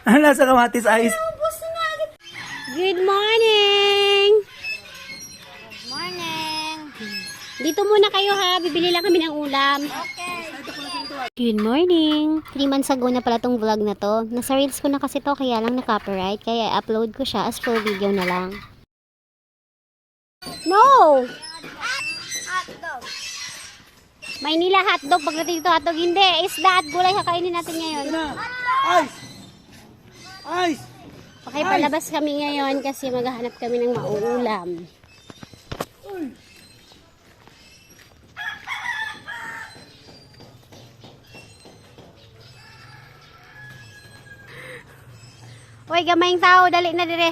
Ano lasa kamatis ice? Good morning! Good morning! Dito muna kayo ha, bibili lang kami ng ulam. Okay. Good morning! 3 months ago na pala tong vlog na to. Nasa reels ko na kasi to, kaya lang na-copyright. Kaya i-upload ko siya as full video na lang. No! Hotdog! Maynila hotdog. Pagdating dito hotdog, hindi. Isda at gulay kakainin natin ngayon. Ice! Ice! Okay, palabas kami ngayon kasi maghahanap kami ng mauulam. Uy, gamayng tao, dali na dire.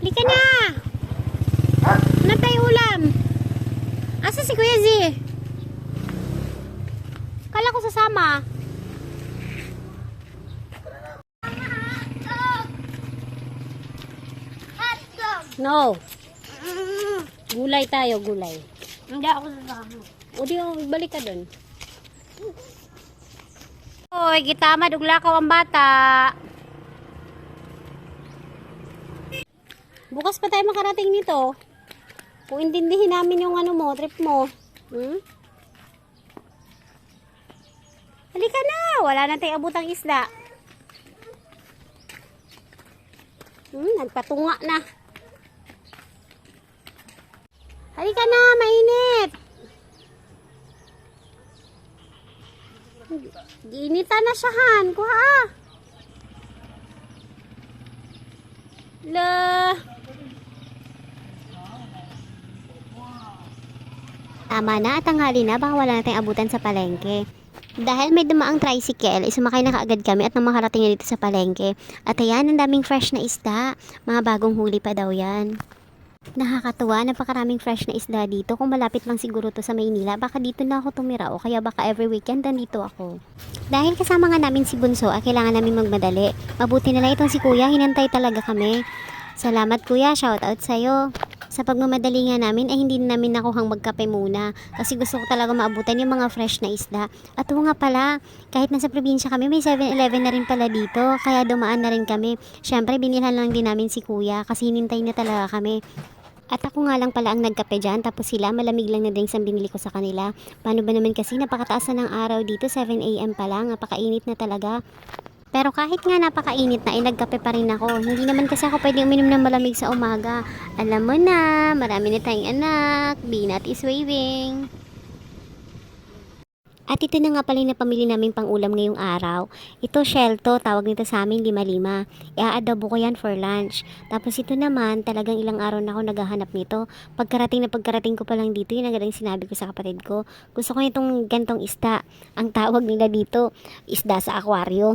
Lika na! Hanap tayo ulam. Asa si Kuya Z? Kala ko sasama. No. Gulay tayo, gulay. Hindi ako sasama. O di, balik ka dun. Oy, gitamad ug lakaw ang bata. Bukas pa tayo makarating nito. Kung intindihin namin yung ano mo, trip mo. Halika na, wala na tayong abutang isda. Nagpatunga na. Halika na, mainit. Giinitan na siya, Han. Kuha. La. Tama na at tanghali na, baka wala nating abutan sa palengke. Dahil may dumaang tricycle, sumakay na kaagad kami at nang makarating na dito sa palengke. At ayan, ang daming fresh na isda. Mga bagong huli pa daw yan. Nakakatuwa, napakaraming fresh na isda dito. Kung malapit lang siguro to sa Maynila, baka dito na ako tumira o kaya baka every weekend nandito ako. Dahil kasama nga namin si Bunso, kailangan namin magmadali. Mabuti na lang itong si Kuya, hinantay talaga kami. Salamat Kuya, shoutout sa'yo. Sa pagmamadali nga namin ay hindi namin nakuhang magkape muna kasi gusto ko talaga maabutan yung mga fresh na isda. At nga pala, kahit nasa probinsya kami may 7-Eleven na rin pala dito kaya dumaan na rin kami. Syempre binilhan lang din namin si Kuya kasi hinintay na talaga kami. At ako nga lang pala ang nagkape dyan tapos sila malamig lang na drinks ang binili ko sa kanila. Paano ba naman kasi napakataas na ng araw dito, 7 AM pa lang, napakainit na talaga. Pero kahit nga napakainit na, nagkape pa rin ako. Hindi naman kasi ako pwede uminom ng malamig sa umaga. Alam mo na, marami na tayong anak. Binat is waving. At ito na nga pala yung napamili namin pang ulam ngayong araw. Ito shell to, tawag nito sa amin 5-5. Ia-adobo ko yan for lunch. Tapos ito naman, talagang ilang araw na ako naghahanap nito. Pagkarating ko pa lang dito, yun agad ang sinabi ko sa kapatid ko. Gusto ko nitong gantong isda. Ang tawag nila dito, isda sa aquarium.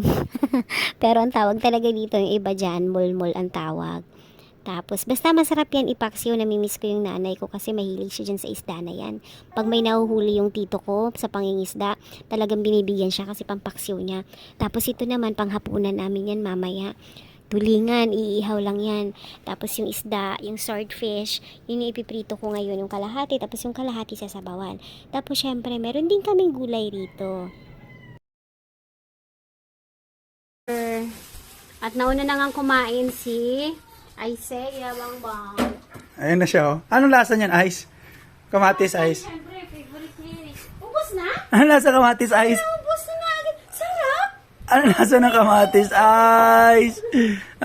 Pero ang tawag talaga dito, yung iba dyan, mulmul ang tawag. Tapos, basta masarap yan ipaksiw. Namimiss ko yung nanay ko kasi mahilig siya dyan sa isda na yan. Pag may nahuhuli yung tito ko sa pangingisda, talagang binibigyan siya kasi pampaksiw niya. Tapos ito naman, panghapunan namin yan mamaya. Tulingan, iihaw lang yan. Tapos yung isda, yung swordfish, yun yung ipiprito ko ngayon, yung kalahati. Tapos yung kalahati sasabawan. Tapos syempre, meron din kaming gulay rito. At nauna na nga kumain si Isaiah Bangbang. Ayun na siya, oh. Anong lasa niyan, Ice? Kamatis ice. Siyempre, favorite niya. Ubus na? Anong lasa kamatis ice? Ubus na agad. Sarap! Anong lasa ng kamatis ice?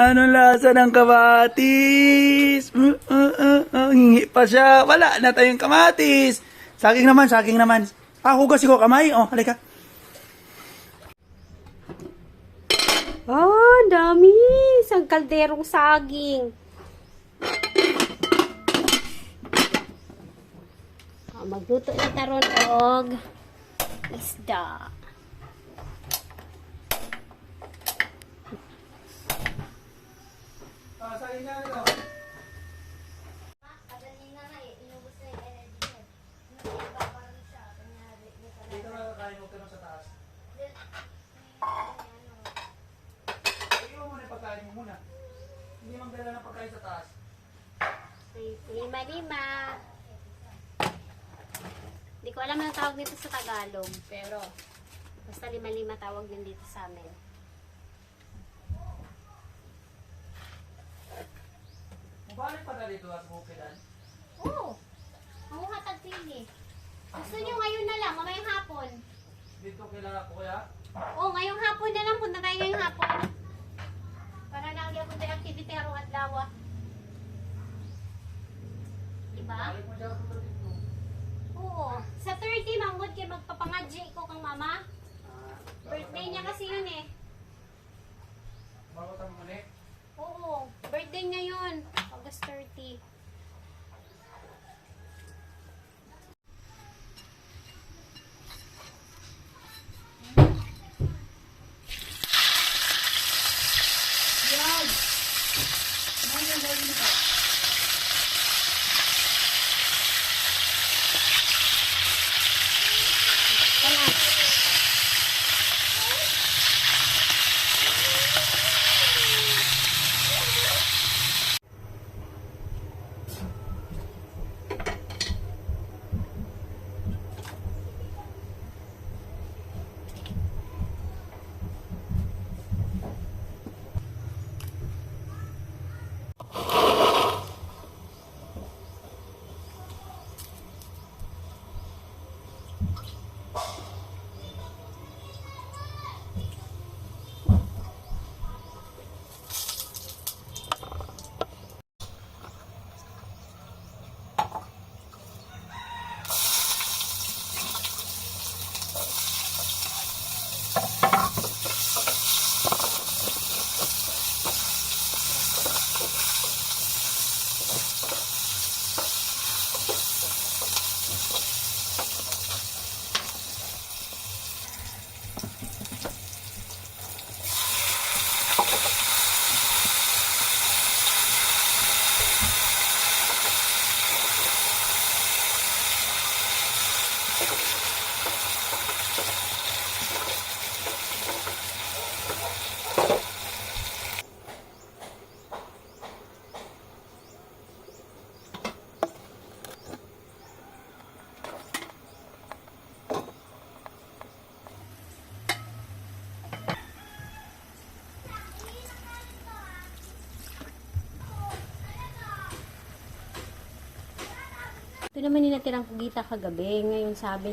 Anong lasa ng kamatis? Hingi pa siya. Wala na tayong kamatis. Saging naman. Hugas ko kamay. Oh, halika. Oh, dami! Isang kalderong saging. Magluto na taron og isda. Hindi mang dala ng pagkain sa taas. 5-5. Hindi ko alam ang tawag dito sa Tagalog, pero basta lima-lima tawag din dito sa amin. Mabalik pa na dito at bukidan. Oo. Ang hatag pili. Gusto nyo ngayon na lang, mamayang hapon. Dito kailangan ko kaya? Oo, ngayong hapon na lang. Punta tayo ngayong hapon. Para lang di ako tayo activity arong adlaw. Diba? Balik mo dyan ako dito. Oo. Sa 30, manggod kayo magpapangadji ko kang mama. Birthday niya kasi yun eh. Bago tayo muli. Oo. Birthday niya yun. August 30. Ito naman yung natirang kugita kagabi. Ngayon sabi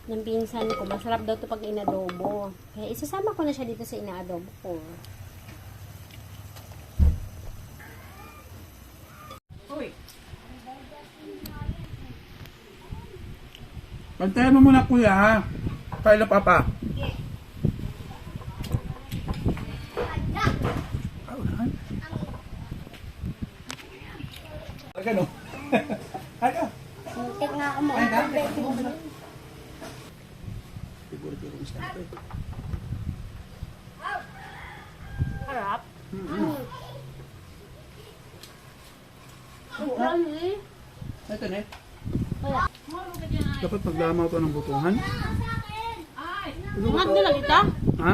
ng pinsan ko, masarap daw ito pag inadobo. Kaya isasama ko na siya dito sa inaadobo ko. Uy! Bantayan mo muna kuya ha. Kaya na papa. Aga no? Aga! Muntik nga ako mo. Ay, dami. Siguro-siguro mas natin. Harap. Ito na eh. Wala. Dapat maglamaw to ng butuhan. Ingat nila kita. Ha?